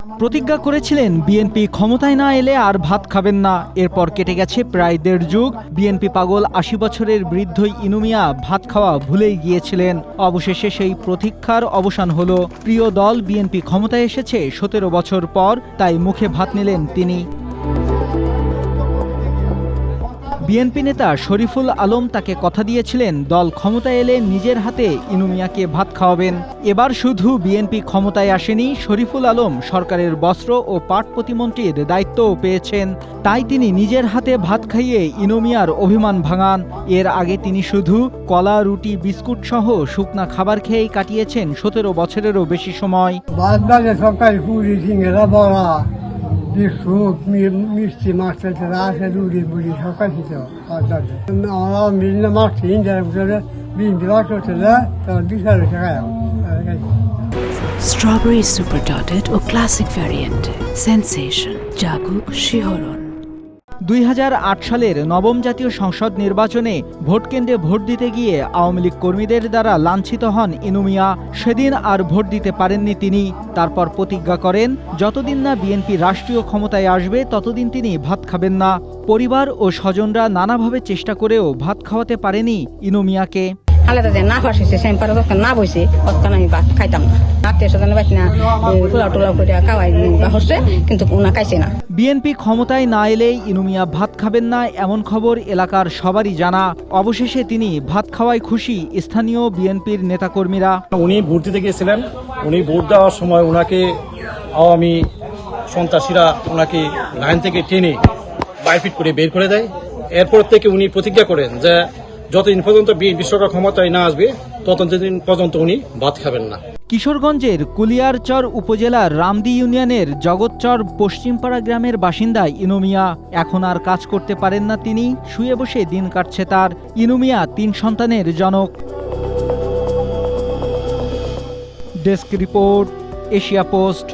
প্রতিজ্ঞা করেছিলেন বিএনপি ক্ষমতায় না এলে আর ভাত খাবেন না। এরপর কেটে গেছে প্রায় ১.৫ যুগ। বিএনপি পাগল ৮০ বছরের বৃদ্ধ ইনু মিয়া ভাত খাওয়া ভুলেই গিয়েছিলেন। অবশেষে সেই প্রতীক্ষার অবসান হলো। প্রিয় দল বিএনপি ক্ষমতায় এসেছে ১৭ বছর পর, তাই মুখে ভাত নিলেন তিনি। বিএনপি নেতা শরীফুল আলম তাকে কথা দিয়েছিলেন দল ক্ষমতায় এলে নিজের হাতে ইনু মিয়াকে ভাত খাওয়াবেন। এবার শুধু বিএনপি ক্ষমতায় আসেনি, শরীফুল আলম সরকারের বস্ত্র ও পাট প্রতিমন্ত্রীর দায়িত্বও পেয়েছেন। তাই তিনি নিজের হাতে ভাত খাইয়ে ইনু মিয়ার অভিমান ভাঙান। এর আগে তিনি শুধু কলা, রুটি, বিস্কুট সহ শুকনা খাবার খেয়েই কাটিয়েছেন ১৭ বছরেরও বেশি সময়। বিস্কুট, মিষ্টি, মাছ আছে, রুটি বুড়ি সকাল খেত আমরা মিলিয়ে মাছ ইন্ডিয়ার ভিতরে বিএনপি মাছ করতে তার ২০০০ টাকায়। স্ট্রবেরি সুপার ডটেড ও ক্লাসিক ভ্যারিয়েন্ট সেন্সেশন জাগুক শিহরণ। ২০০৮ সালের নবম জাতীয় সংসদ নির্বাচনে ভোটকেন্দ্রে ভোট দিতে গিয়ে আওয়ামী লীগ কর্মীদের দ্বারা লাঞ্ছিত হন ইনু মিয়া। সেদিন আর ভোট দিতে পারেননি তিনি। তারপর প্রতিজ্ঞা করেন যতদিন না বিএনপি রাষ্ট্রীয় ক্ষমতায় আসবে ততদিন তিনি ভাত খাবেন না। পরিবার ও স্বজনরা নানাভাবে চেষ্টা করেও ভাত খাওয়াতে পারেনি ইনু মিয়াকে। আলাদা যে না ফাঁসিছে সেম পারে যখন না বসে তখন আমি ভাত খাইতাম না। আত্মীয় স্বজন বাড়ি না পোলাও টোলাও করে খাওয়াই হচ্ছে, কিন্তু উনা খাইছে না। বিএনপি ক্ষমতায় না এলেই ইনু মিয়া ভাত খাবেন না এমন খবর এলাকার সবারই জানা। অবশেষে তিনি ভাত খাওয়ায় খুশি স্থানীয় বিএনপির নেতাকর্মীরা। উনি ভোট দিতে গিয়েছিলেন। উনি ভোট দেওয়ার সময় ওনাকে আওয়ামী সন্ত্রাসীরা ওনাকে লাইন থেকে টেনে বাইফিট করে বের করে দেয়। এরপর থেকে উনি প্রতিজ্ঞা করেন যে যতদিন পর্যন্ত বিএনপি সরকার ক্ষমতায় না আসবে ততদিন পর্যন্ত উনি ভাত খাবেন না। কিশোরগঞ্জের কুলিয়ারচর উপজেলার রামদি ইউনিয়নের জগৎচর পশ্চিমপাড়া গ্রামের বাসিন্দা ইনু মিয়া। এখন আর কাজ করতে পারেন না তিনি, শুয়ে বসে দিন কাটছে তার। ইনু মিয়া ৩ সন্তানের জনক। Desk report, Asia post.